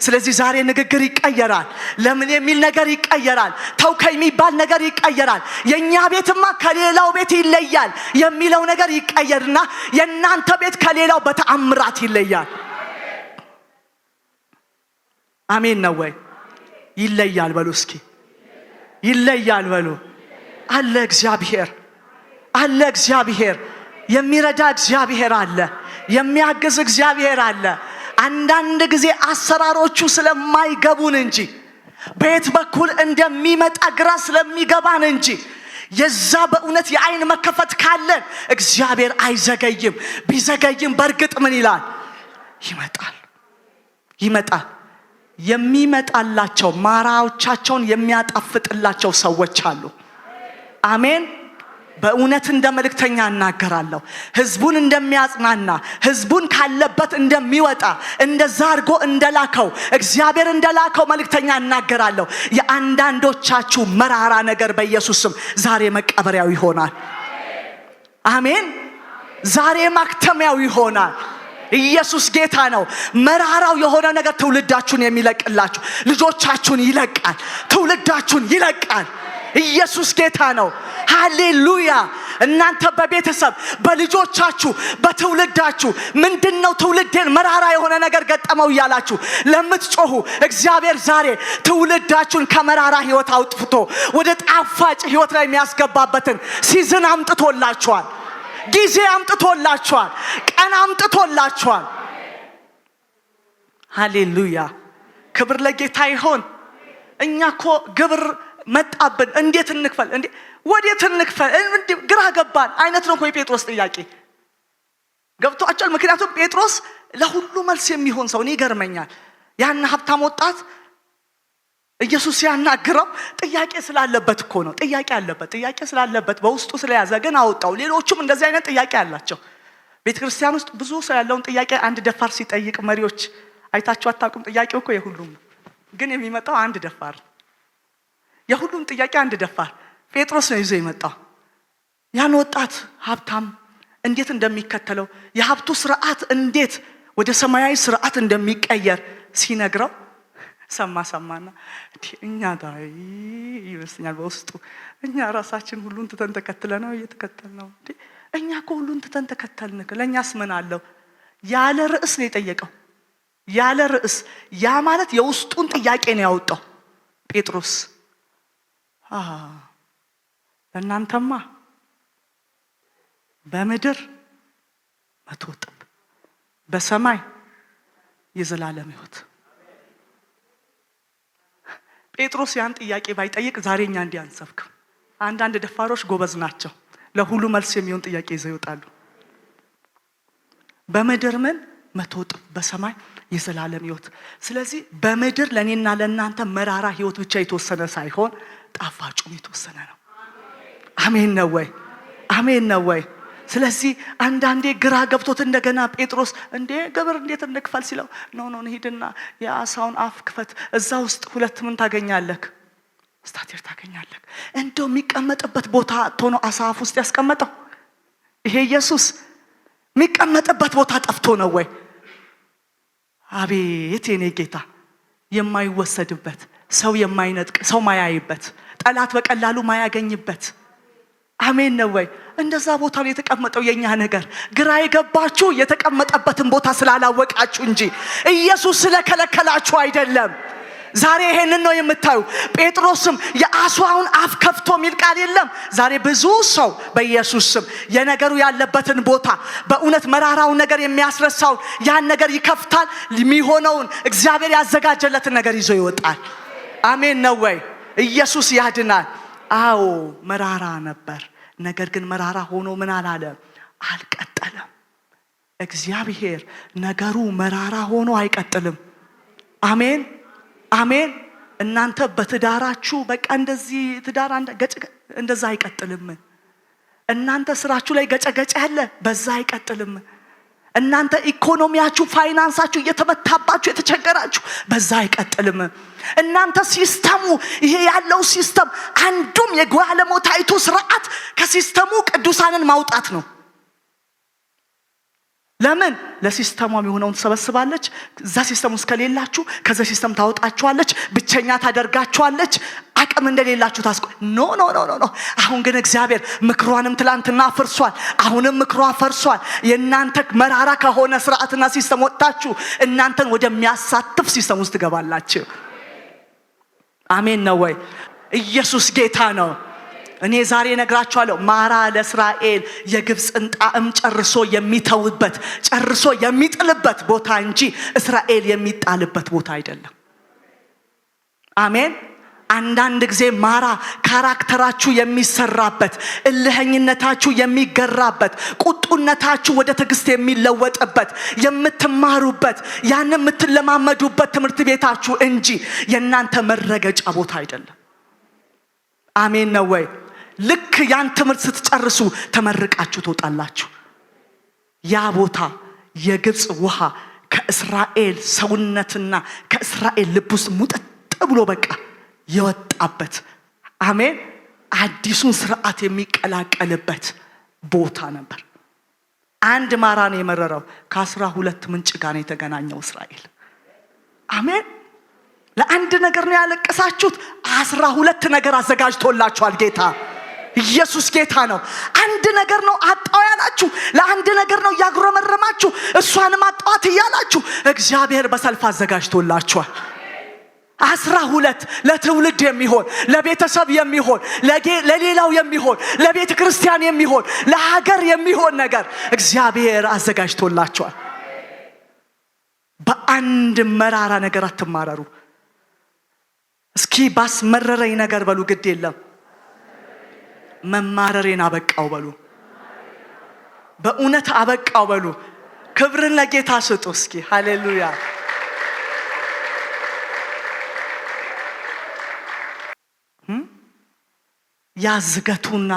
ስለዚህ ዛሬ ንግግር ይቀየራል። ለምን የሚል ነገር ይቀየራል። ተውከኝ የሚባል ነገር ይቀየራል። የኛ ቤትማ ከሌላው ቤት ይለያል የሚለው ነገር ይቀየርና የናንተ ቤት ከሌላው በተአምራት ይለያል። አሜን ነው ወይ? ይለያል በሉ እስኪ፣ ይለያል በሉ። አለ እግዚአብሔር፣ አለ እግዚአብሔር፣ የሚረዳ እግዚአብሔር አለ፣ የሚያግዝ እግዚአብሔር አለ። አንዳንድ ጊዜ አሰራሮቹ ስለማይገቡን እንጂ በየት በኩል እንደሚመጣ ግራ ስለሚገባን እንጂ የዛ በእውነት የአይን መከፈት ካለን እግዚአብሔር አይዘገይም። ቢዘገይም በእርግጥ ምን ይላል? ይመጣል፣ ይመጣል። የሚመጣላቸው ማራዎቻቸውን የሚያጣፍጥላቸው ሰዎች አሉ። አሜን። በእውነት እንደ መልእክተኛ እናገራለሁ። ህዝቡን እንደሚያጽናና፣ ህዝቡን ካለበት እንደሚወጣ፣ እንደዛ አድርጎ እንደላከው እግዚአብሔር እንደላከው መልእክተኛ እናገራለሁ። የአንዳንዶቻችሁ መራራ ነገር በኢየሱስም ዛሬ መቀበሪያው ይሆናል። አሜን። ዛሬ ማክተሚያው ይሆናል። ኢየሱስ ጌታ ነው። መራራው የሆነ ነገር ትውልዳችሁን የሚለቅላችሁ፣ ልጆቻችሁን ይለቃል፣ ትውልዳችሁን ይለቃል። ኢየሱስ ጌታ ነው። ሃሌሉያ። እናንተ በቤተሰብ በልጆቻችሁ በትውልዳችሁ ምንድነው ትውልዴን መራራ የሆነ ነገር ገጠመው እያላችሁ ለምትጮሁ እግዚአብሔር ዛሬ ትውልዳችሁን ከመራራ ህይወት አውጥቶ ወደ ጣፋጭ ህይወት ላይ የሚያስገባበትን ሲዝን አምጥቶላችኋል። ጊዜ አምጥቶላችኋል። ቀን አምጥቶላችኋል። ሃሌሉያ። ክብር ለጌታ ይሁን። እኛ እኮ ግብር መጣብን። እንዴት እንክፈል? እንዴ ወዴት እንክፈል? ግራ ገባን አይነት ነው እኮ የጴጥሮስ ጥያቄ። ገብቷቸዋል። ምክንያቱም ጴጥሮስ ለሁሉ መልስ የሚሆን ሰው። እኔ ይገርመኛል። ያን ሀብታም ወጣት ኢየሱስ ያናገረው ጥያቄ ስላለበት እኮ ነው። ጥያቄ አለበት። ጥያቄ ስላለበት በውስጡ ስለያዘ ግን አወጣው። ሌሎቹም እንደዚህ አይነት ጥያቄ አላቸው። ቤተክርስቲያን ውስጥ ብዙ ሰው ያለውን ጥያቄ አንድ ደፋር ሲጠይቅ መሪዎች አይታችሁ አታውቁም? ጥያቄው እኮ የሁሉም ነው፣ ግን የሚመጣው አንድ ደፋር። የሁሉም ጥያቄ አንድ ደፋር ጴጥሮስ ነው ይዞ የመጣው። ያን ወጣት ሀብታም እንዴት እንደሚከተለው የሀብቱ ስርዓት እንዴት ወደ ሰማያዊ ስርዓት እንደሚቀየር ሲነግረው ሰማና እኛ ዳይ ይመስኛል በውስጡ እኛ ራሳችን ሁሉን ትተን ተከትለነው እየተከተልነው እኛ እኮ ሁሉን ትተን ተከተልን፣ ለኛስ ምን አለው? ያለ ርዕስ ነው የጠየቀው። ያለ ርዕስ። ያ ማለት የውስጡን ጥያቄ ነው ያወጣው ጴጥሮስ። ለእናንተማ በምድር 100 እጥፍ፣ በሰማይ የዘላለም ሕይወት። ጴጥሮስ ያን ጥያቄ ባይጠይቅ ዛሬ እኛ እንዲህ አንሰብክም። አንዳንድ ደፋሮች ጎበዝ ናቸው፣ ለሁሉ መልስ የሚሆን ጥያቄ ይዘው ይወጣሉ። በምድር ምን 100 እጥፍ፣ በሰማይ የዘላለም ሕይወት። ስለዚህ በምድር ለኔና ለእናንተ መራራ ሕይወት ብቻ የተወሰነ ሳይሆን ጣፋጩም የተወሰነ ነው። አሜን ነው ወይ? አሜን ነው ወይ? ስለዚህ አንዳንዴ ግራ ገብቶት እንደገና ጴጥሮስ እንዴ ግብር እንዴት እንክፈል ሲለው ኖ ሄድና የአሳውን አፍ ክፈት፣ እዛ ውስጥ 2 ምን ታገኛለህ? ስታቲር ታገኛለህ። እንደው የሚቀመጥበት ቦታ ቶሎ አሳ አፍ ውስጥ ያስቀመጠው ይሄ ኢየሱስ የሚቀመጥበት ቦታ ጠፍቶ ነው ወይ? አቤት የኔ ጌታ! የማይወሰድበት፣ ሰው የማይነጥቅ፣ ሰው ማያይበት፣ ጠላት በቀላሉ ማያገኝበት። አሜን ነው ወይ? እንደዛ ቦታ ነው የተቀመጠው የኛ ነገር። ግራ የገባችሁ የተቀመጠበትን ቦታ ስላላወቃችሁ እንጂ ኢየሱስ ስለከለከላችሁ አይደለም። ዛሬ ይሄንን ነው የምታዩ። ጴጥሮስም የአሷውን አፍ ከፍቶ ሚል ቃል የለም። ዛሬ ብዙ ሰው በኢየሱስ ስም የነገሩ ያለበትን ቦታ በእውነት መራራውን ነገር የሚያስረሳው ያን ነገር ይከፍታል። የሚሆነውን እግዚአብሔር ያዘጋጀለትን ነገር ይዞ ይወጣል። አሜን ነው ወይ? ኢየሱስ ያድናል። አዎ መራራ ነበር። ነገር ግን መራራ ሆኖ ምን አላለ? አልቀጠለም። እግዚአብሔር ነገሩ መራራ ሆኖ አይቀጥልም። አሜን አሜን። እናንተ በትዳራችሁ በቃ እንደዚህ ትዳር እንደዛ አይቀጥልም። እናንተ ስራችሁ ላይ ገጨገጨ ያለ በዛ አይቀጥልም። እናንተ ኢኮኖሚያችሁ ፋይናንሳችሁ እየተመታባችሁ የተቸገራችሁ በዛ አይቀጥልም። እናንተ ሲስተሙ ይሄ ያለው ሲስተም አንዱም የጓለሞታይቱ ስርዓት ከሲስተሙ ቅዱሳንን ማውጣት ነው። ለምን? ለሲስተሙ የሚሆነውን ተሰበስባለች። እዛ ሲስተም ውስጥ ከሌላችሁ ከዛ ሲስተም ታወጣችኋለች፣ ብቸኛ ታደርጋችኋለች፣ አቅም እንደሌላችሁ ታስቆ ኖ። አሁን ግን እግዚአብሔር ምክሯንም ትላንትና ፈርሷል፣ አሁንም ምክሯ ፈርሷል። የእናንተ መራራ ከሆነ ስርዓትና ሲስተም ወጣችሁ እናንተን ወደሚያሳትፍ ሲስተም ውስጥ ትገባላችሁ። አሜን ነው ወይ? ኢየሱስ ጌታ ነው። እኔ ዛሬ ነግራችኋለሁ፣ ማራ ለእስራኤል የግብፅን ጣዕም ጨርሶ የሚተውበት ጨርሶ የሚጥልበት ቦታ እንጂ እስራኤል የሚጣልበት ቦታ አይደለም። አሜን። አንዳንድ ጊዜ ማራ ካራክተራችሁ የሚሰራበት፣ እልህኝነታችሁ የሚገራበት፣ ቁጡነታችሁ ወደ ትዕግስት የሚለወጥበት፣ የምትማሩበት ያን የምትለማመዱበት ትምህርት ቤታችሁ እንጂ የእናንተ መረገጫ ቦታ አይደለም። አሜን ነው ወይ? ልክ ያን ትምህርት ስትጨርሱ ተመርቃችሁ ትወጣላችሁ። ያ ቦታ የግብፅ ውሃ ከእስራኤል ሰውነትና ከእስራኤል ልብ ውስጥ ሙጥጥ ብሎ በቃ የወጣበት፣ አሜን፣ አዲሱን ስርዓት የሚቀላቀልበት ቦታ ነበር። አንድ ማራ ነው የመረረው። ከ12 ምንጭ ጋር ነው የተገናኘው እስራኤል። አሜን። ለአንድ ነገር ነው ያለቀሳችሁት፣ 12 ነገር አዘጋጅቶላችኋል ጌታ ኢየሱስ ጌታ ነው። አንድ ነገር ነው አጣው ያላችሁ፣ ለአንድ ነገር ነው ያግረመረማችሁ፣ እሷንም አጣዋት እያላችሁ እግዚአብሔር በሰልፍ አዘጋጅቶላችኋል። 12 ለትውልድ የሚሆን፣ ለቤተሰብ የሚሆን፣ ለሌላው የሚሆን፣ ለቤተ ክርስቲያን የሚሆን፣ ለሀገር የሚሆን ነገር እግዚአብሔር አዘጋጅቶላችኋል። በአንድ መራራ ነገር አትማረሩ። እስኪ ባስመረረኝ ነገር በሉ፣ ግድ የለም መማረሬን አበቃው በሉ፣ በእውነት አበቃው በሉ። ክብርን ለጌታ ስጡ እስኪ። ሃሌሉያ። ያዝገቱና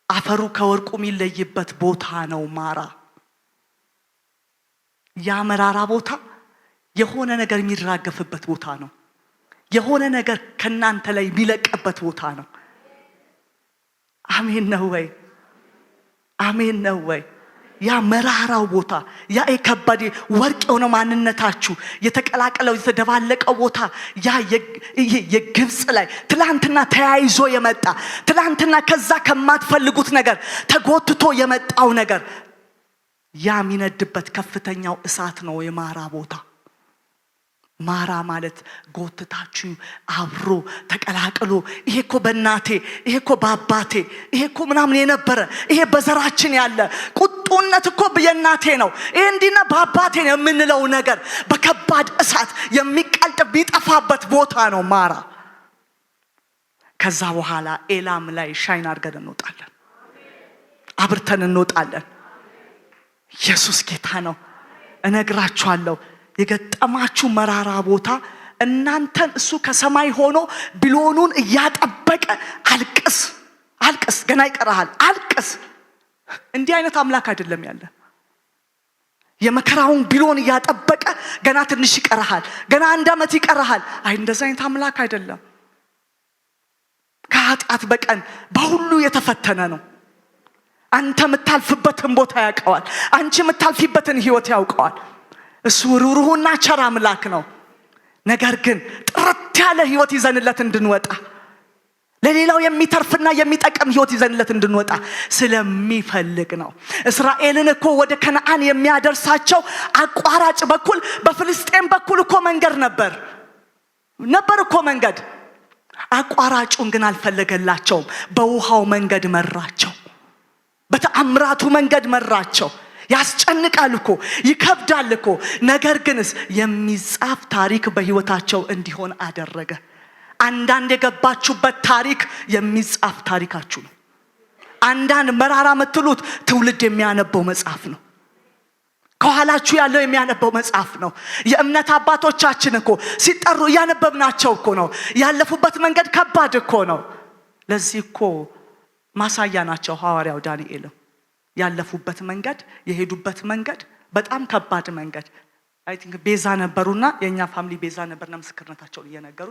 አፈሩ ከወርቁ የሚለይበት ቦታ ነው ማራ። ያ መራራ ቦታ የሆነ ነገር የሚራገፍበት ቦታ ነው። የሆነ ነገር ከናንተ ላይ የሚለቀበት ቦታ ነው። አሜን ነው ወይ? አሜን ነው ወይ? ያ መራራው ቦታ፣ ያ የከባድ ወርቅ የሆነ ማንነታችሁ የተቀላቀለው የተደባለቀው ቦታ፣ ያ የግብፅ ላይ ትላንትና ተያይዞ የመጣ ትላንትና ከዛ ከማትፈልጉት ነገር ተጎትቶ የመጣው ነገር ያ የሚነድበት ከፍተኛው እሳት ነው የማራ ቦታ። ማራ ማለት ጎትታችሁ አብሮ ተቀላቅሎ ይሄ እኮ በእናቴ ይሄ እኮ በአባቴ ይሄ እኮ ምናምን የነበረ ይሄ በዘራችን ያለ ቁጡነት እኮ በየናቴ ነው ይሄ እንዲና በአባቴ ነው የምንለው ነገር በከባድ እሳት የሚቀልጥ ቢጠፋበት ቦታ ነው ማራ። ከዛ በኋላ ኤላም ላይ ሻይን አድርገን እንወጣለን፣ አብርተን እንወጣለን። ኢየሱስ ጌታ ነው። እነግራችኋለሁ የገጠማችሁ መራራ ቦታ እናንተን እሱ ከሰማይ ሆኖ ብሎኑን እያጠበቀ አልቅስ ገና ይቀርሃል አልቅስ። እንዲህ አይነት አምላክ አይደለም ያለ። የመከራውን ብሎን እያጠበቀ ገና ትንሽ ይቀርሃል፣ ገና 1 ዓመት ይቀርሃል። አይ እንደዛ አይነት አምላክ አይደለም። ከኃጢአት በቀን በሁሉ የተፈተነ ነው። አንተ የምታልፍበትን ቦታ ያውቀዋል፣ አንቺ የምታልፊበትን ህይወት ያውቀዋል። እሱ ሩሩህና ቸር አምላክ ነው። ነገር ግን ጥርት ያለ ህይወት ይዘንለት እንድንወጣ፣ ለሌላው የሚተርፍና የሚጠቅም ህይወት ይዘንለት እንድንወጣ ስለሚፈልግ ነው። እስራኤልን እኮ ወደ ከነዓን የሚያደርሳቸው አቋራጭ በኩል በፍልስጤም በኩል እኮ መንገድ ነበር። ነበር እኮ መንገድ። አቋራጩን ግን አልፈለገላቸውም። በውሃው መንገድ መራቸው። በተአምራቱ መንገድ መራቸው። ያስጨንቃል እኮ ይከብዳል እኮ። ነገር ግንስ የሚጻፍ ታሪክ በህይወታቸው እንዲሆን አደረገ። አንዳንድ የገባችሁበት ታሪክ የሚጻፍ ታሪካችሁ ነው። አንዳንድ መራራ የምትሉት ትውልድ የሚያነበው መጽሐፍ ነው። ከኋላችሁ ያለው የሚያነበው መጽሐፍ ነው። የእምነት አባቶቻችን እኮ ሲጠሩ ያነበብናቸው እኮ ነው። ያለፉበት መንገድ ከባድ እኮ ነው። ለዚህ እኮ ማሳያ ናቸው ሐዋርያው ዳንኤልም። ያለፉበት መንገድ የሄዱበት መንገድ በጣም ከባድ መንገድ። አይ ቲንክ ቤዛ ነበሩና የኛ ፋሚሊ ቤዛ ነበርና ምስክርነታቸውን እየነገሩ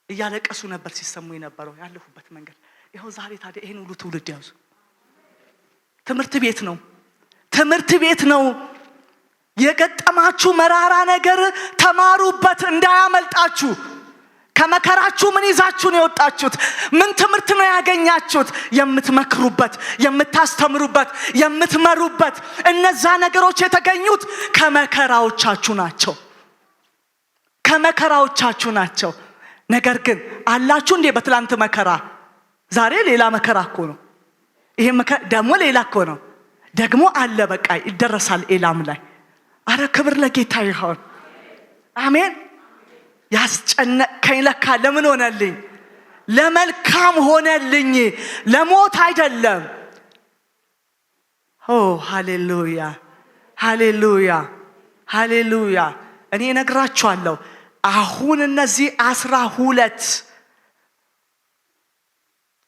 እያለቀሱ ነበር ሲሰሙ የነበረው ያለፉበት መንገድ። ይሄው ዛሬ ታዲያ ይሄን ሁሉ ትውልድ ያዙ። ትምህርት ቤት ነው። ትምህርት ቤት ነው። የገጠማችሁ መራራ ነገር ተማሩበት እንዳያመልጣችሁ። ከመከራችሁ ምን ይዛችሁ ነው የወጣችሁት? ምን ትምህርት ነው ያገኛችሁት? የምትመክሩበት፣ የምታስተምሩበት፣ የምትመሩበት እነዛ ነገሮች የተገኙት ከመከራዎቻችሁ ናቸው። ከመከራዎቻችሁ ናቸው። ነገር ግን አላችሁ እንዴ በትላንት መከራ? ዛሬ ሌላ መከራ እኮ ነው። ይሄ መከራ ደግሞ ሌላ እኮ ነው። ደግሞ አለ በቃ ይደረሳል ኤላም ላይ። አረ ክብር ለጌታ ይሁን። አሜን። ያስጨነቀኝ ለካ ለምን ሆነልኝ? ለመልካም ሆነልኝ፣ ለሞት አይደለም። ኦ ሃሌሉያ፣ ሃሌሉያ፣ ሃሌሉያ። እኔ ነግራችኋለሁ አሁን እነዚህ 12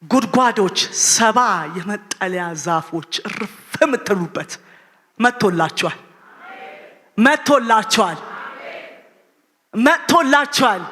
ጉድጓዶች 70 የመጠለያ ዛፎች እርፍ የምትሉበት መጥቶላችኋል። መጥቶላችኋል። መጥቶላችኋል።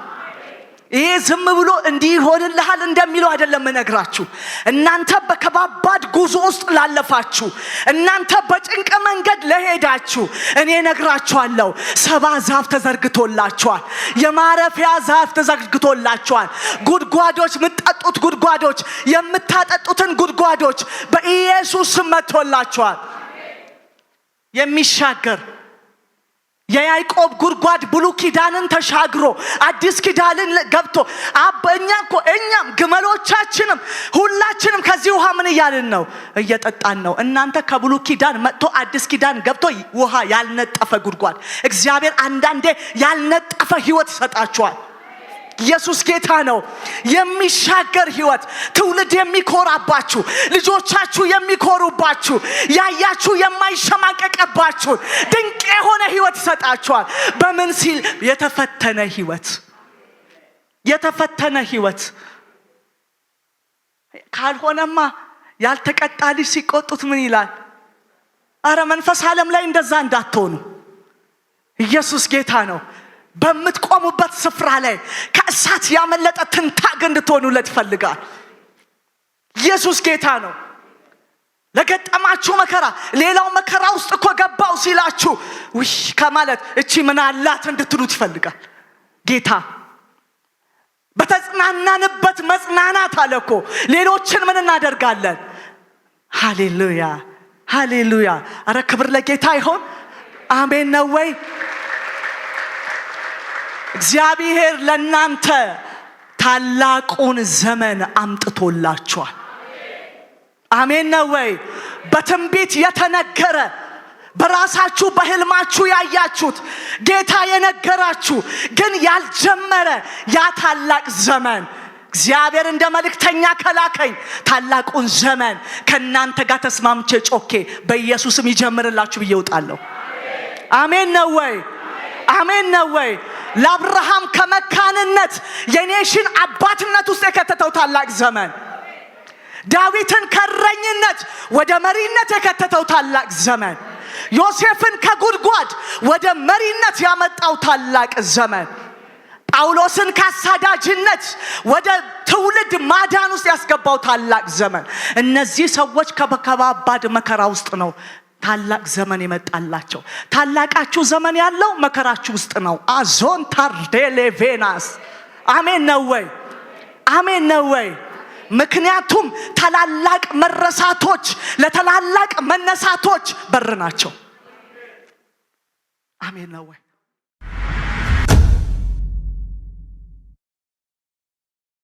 ይሄ ዝም ብሎ እንዲህ ሆነልሃል እንደሚለው አይደለም እነግራችሁ። እናንተ በከባባድ ጉዞ ውስጥ ላለፋችሁ፣ እናንተ በጭንቅ መንገድ ለሄዳችሁ እኔ ነግራችኋለሁ 70 ዛፍ ተዘርግቶላችኋል። የማረፊያ ዛፍ ተዘርግቶላችኋል። ጉድጓዶች፣ የምትጠጡት ጉድጓዶች፣ የምታጠጡትን ጉድጓዶች በኢየሱስ ስም መጥቶላችኋል። የሚሻገር የያዕቆብ ጉድጓድ ብሉይ ኪዳንን ተሻግሮ አዲስ ኪዳንን ገብቶ እኛም ግመሎቻችንም ሁላችንም ከዚህ ውሃ ምን እያልን ነው? እየጠጣን ነው። እናንተ ከብሉይ ኪዳን መጥቶ አዲስ ኪዳን ገብቶ ውሃ ያልነጠፈ ጉድጓድ። እግዚአብሔር አንዳንዴ ያልነጠፈ ህይወት ይሰጣችኋል። ኢየሱስ ጌታ ነው። የሚሻገር ህይወት፣ ትውልድ የሚኮራባችሁ፣ ልጆቻችሁ የሚኮሩባችሁ፣ ያያችሁ የማይሸማቀቅባችሁ ድንቅ የሆነ ህይወት ይሰጣችኋል። በምን ሲል? የተፈተነ ህይወት። የተፈተነ ህይወት ካልሆነማ ያልተቀጣ ልጅ ሲቆጡት ምን ይላል? አረ መንፈስ ዓለም ላይ እንደዛ እንዳትሆኑ። ኢየሱስ ጌታ ነው። በምትቆሙበት ስፍራ ላይ ከእሳት ያመለጠ ትንታግ እንድትሆኑለት ይፈልጋል። ኢየሱስ ጌታ ነው። ለገጠማችሁ መከራ፣ ሌላው መከራ ውስጥ እኮ ገባው ሲላችሁ ውይ ከማለት እቺ ምን አላት እንድትሉት ይፈልጋል ጌታ። በተጽናናንበት መጽናናት አለ እኮ። ሌሎችን ምን እናደርጋለን? ሃሌሉያ፣ ሃሌሉያ። አረ ክብር ለጌታ ይሁን። አሜን ነው ወይ? እግዚአብሔር ለናንተ ታላቁን ዘመን አምጥቶላችኋል። አሜን ነው ወይ? በትንቢት የተነገረ፣ በራሳችሁ በህልማችሁ ያያችሁት፣ ጌታ የነገራችሁ ግን ያልጀመረ ያ ታላቅ ዘመን እግዚአብሔር እንደ መልእክተኛ ከላከኝ ታላቁን ዘመን ከናንተ ጋር ተስማምቼ ጮኬ በኢየሱስም ይጀምርላችሁ ብዬ እወጣለሁ። አሜን ነው ወይ? አሜን ነው ወይ? ለአብርሃም ከመካንነት የኔሽን አባትነት ውስጥ የከተተው ታላቅ ዘመን፣ ዳዊትን ከረኝነት ወደ መሪነት የከተተው ታላቅ ዘመን፣ ዮሴፍን ከጉድጓድ ወደ መሪነት ያመጣው ታላቅ ዘመን፣ ጳውሎስን ከአሳዳጅነት ወደ ትውልድ ማዳን ውስጥ ያስገባው ታላቅ ዘመን። እነዚህ ሰዎች ከከባባድ መከራ ውስጥ ነው ታላቅ ዘመን የመጣላቸው። ታላቃችሁ ዘመን ያለው መከራችሁ ውስጥ ነው። አዞን ታርዴሌቬናስ። አሜን ነው ወይ? አሜን ነው ወይ? ምክንያቱም ታላላቅ መረሳቶች ለታላላቅ መነሳቶች በር ናቸው። አሜን ነው ወይ?